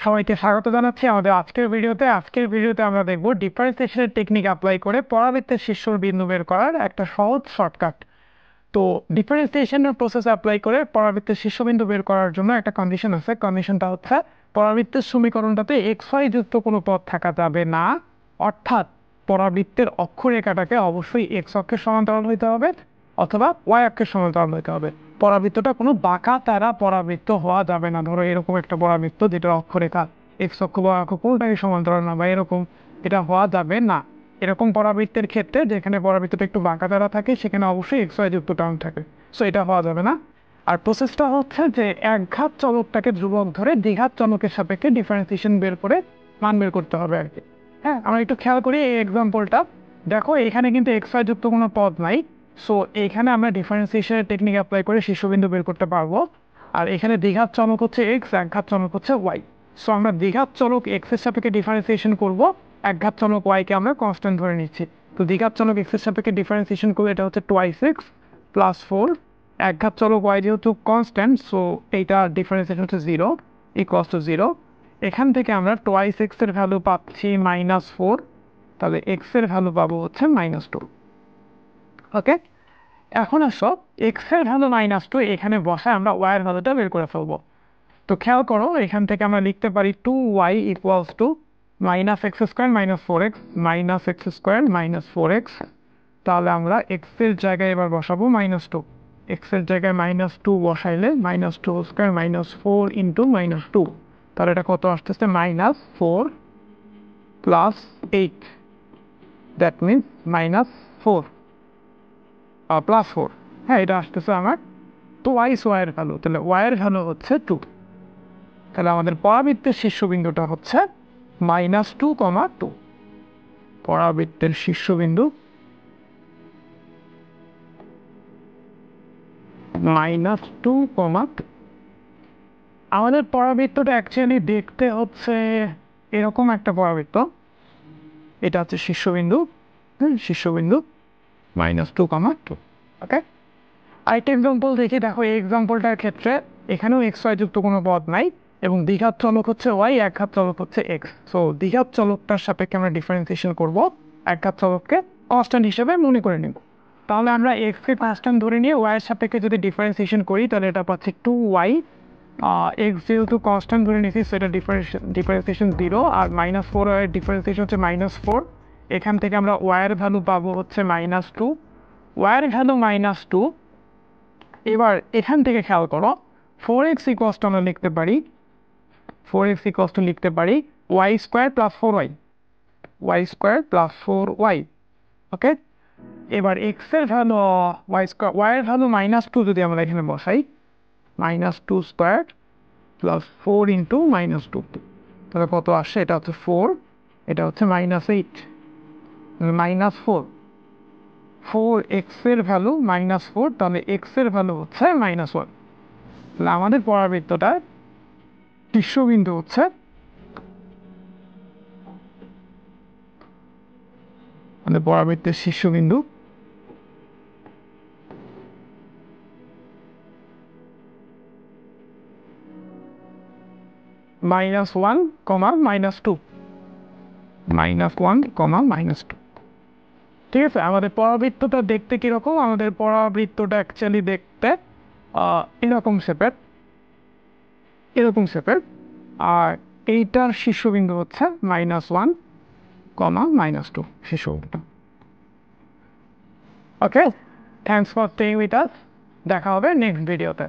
সবাইকে স্বাগত জানাচ্ছি আমাদের আজকের ভিডিওতে আমরা দেখব ডিফারেন্সিয়েশনের টেকনিক অ্যাপ্লাই করে পরাবৃত্তের শীর্ষ বিন্দু বের করার একটা সহজ শর্টকাট। তো ডিফারেন্সিয়েশনের প্রসেস অ্যাপ্লাই করে পরাবৃত্তের শীর্ষবিন্দু বের করার জন্য একটা কন্ডিশন আছে। কন্ডিশনটা হচ্ছে পরাবৃত্তের সমীকরণটাতে এক্স ওয়াই যুক্ত কোনো পদ থাকা যাবে না, অর্থাৎ পরাবৃত্তের অক্ষরেখাটাকে অবশ্যই এক্স অক্ষের সমান্তরাল হইতে হবে অথবা ওয়াই অক্ষের সমান্তরাল হইতে হবে। পরাবৃত্তটা কোনো বাঁকা তারা পরাবৃত্ত হওয়া যাবে না। ধরো এরকম একটা পরাবৃত্ত যেটা অক্ষরেখা এক্স অক্ষ বা অক্ষ কোনটাই সমান্তরাল না, বা এরকম, এটা হওয়া যাবে না। এরকম পরাবৃত্তের ক্ষেত্রে যেখানে পরাবৃত্তটা একটু বাঁকা তারা থাকে সেখানে অবশ্যই এক্স ওয়াই যুক্ত টার্ম থাকে, সো এটা হওয়া যাবে না। আর প্রসেসটা হচ্ছে যে একঘাত চলকটাকে ধ্রুবক ধরে দ্বিঘাত চলকের সাপেক্ষে ডিফারেন্সিয়েশন বের করে মান বের করতে হবে আর কি। হ্যাঁ, আমরা একটু খেয়াল করি এই এক্সাম্পলটা। দেখো এখানে কিন্তু এক্স ওয়াই যুক্ত কোনো পদ নাই, সো এইখানে আমরা ডিফারেন্সিয়েশনের টেকনিক অ্যাপ্লাই করে শীর্ষবিন্দু বের করতে পারবো। আর এখানে দ্বিঘাত চলক হচ্ছে এক্স, একঘাত চলক হচ্ছে ওয়াই। সো আমরা দ্বিঘাত চলক এক্স এর সাপেক্ষে ডিফারেন্সিয়েশন করব, একঘাত চলক ওয়াইকে আমরা কনস্ট্যান্ট ধরে নিচ্ছি। তো দ্বিঘাত চলক এক্স এর সাপেক্ষে ডিফারেন্সিয়েশন করলে এটা হচ্ছে টোয়াইস এক্স প্লাস 4। একঘাত চলক ওয়াই যেহেতু কনস্ট্যান্ট, সো এইটা ডিফারেন্সিয়েশন হচ্ছে 0 ইকুয়ালস টু 0। এখান থেকে আমরা টোয়াইস এক্স এর ভ্যালু পাচ্ছি -4, তাহলে এক্স এর ভ্যালু পাবো হচ্ছে -2। ওকে, এখন আসো এক্স এর ভ্যালু -2 এখানে বসায় আমরা ওয়াই এর ভ্যালুটা বের করে ফেলবো। তো খেয়াল করো এখান থেকে আমরা লিখতে পারি 2y equals to -x² -4x -x² -4x। তাহলে আমরা এক্স এর জায়গায় এবার বসাবো -2। এক্স এর জায়গায় -2 বসাইলে -2² -4 ইন্টু -2, তাহলে এটা কত আসতেছে -4 প্লাস 8, দ্যাট মিনস -4 প্লাস 4। হ্যাঁ, এটা আসতেছে আমার টোয়াইস ওয়াইয়ের ভ্যালু, তাহলে ওয়াইয়ের ভ্যালু হচ্ছে 2। তাহলে আমাদের পরাবৃত্তের শীর্ষবিন্দুটা হচ্ছে -2,2। পরাবৃত্তের শীর্ষবিন্দু -2,2। আমাদের পরাবৃত্তটা অ্যাকচুয়ালি দেখতে হচ্ছে এরকম একটা পরাবৃত্ত। এটা হচ্ছে শীর্ষবিন্দু, শীর্ষবিন্দু -2,2। ওকে, আরেকটা এক্সাম্পল দেখি। দেখো এই এক্সাম্পলটার ক্ষেত্রে এখানেও এক্স ওয়াই যুক্ত কোনো পদ নাই এবং দ্বিঘাত চলক হচ্ছে ওয়াই, একঘাত চলক হচ্ছে এক্স। সো দ্বিঘাত চলকটার সাপেক্ষে আমরা ডিফারেন্সিয়েশন করব, একঘাত চলককে কনস্ট্যান্ট হিসেবে মনে করে নিব। তাহলে আমরা এক্সকে কনস্ট্যান্ট ধরে নিয়ে ওয়াইয়ের সাপেক্ষে যদি ডিফারেন্সিয়েশন করি তাহলে এটা পাচ্ছি 2y। এক্স যেহেতু কনস্ট্যান্ট ধরে নিয়েছি সেটা ডিফারেন্সিয়েশন 0, আর -4 এর ডিফারেন্সিয়েশন হচ্ছে -4। এখান থেকে আমরা ওয়াইয়ের ভ্যালু পাবো হচ্ছে -2, ওয়াইয়ের ভ্যালু -2। এবার এখান থেকে খেয়াল করো 4x ইকুয়ালস টু আমরা লিখতে পারি, 4x ইকুয়ালস টু লিখতে পারি y² + 4y, y² + 4y। ওকে, এবার x এর ভ্যালু y এর ভ্যালু -2 যদি আমরা এখানে বসাই, -2² + 4 ইন্টু -2, তাহলে কত আসে? এটা হচ্ছে 4, এটা হচ্ছে -8, -4। 4x এর ভ্যালু -4, তাহলে x এর ভ্যালু হচ্ছে -1। তাহলে আমাদের পরাবৃত্তটা শীর্ষবিন্দু হচ্ছে আমাদের পরাবৃত্তের শীর্ষবিন্দু -1, -2, -1, -2। ঠিক আছে, আমাদের পরাবৃত্তটা দেখতে কীরকম? আমাদের পরাবৃত্তটা অ্যাকচুয়ালি দেখতে এরকম শেপের, এরকম শেপের। আর এইটার শীর্ষবিন্দু হচ্ছে -1, -2 শীর্ষবিন্দু। Okay, thanks for staying with us. দেখা হবে নেক্সট ভিডিওতে।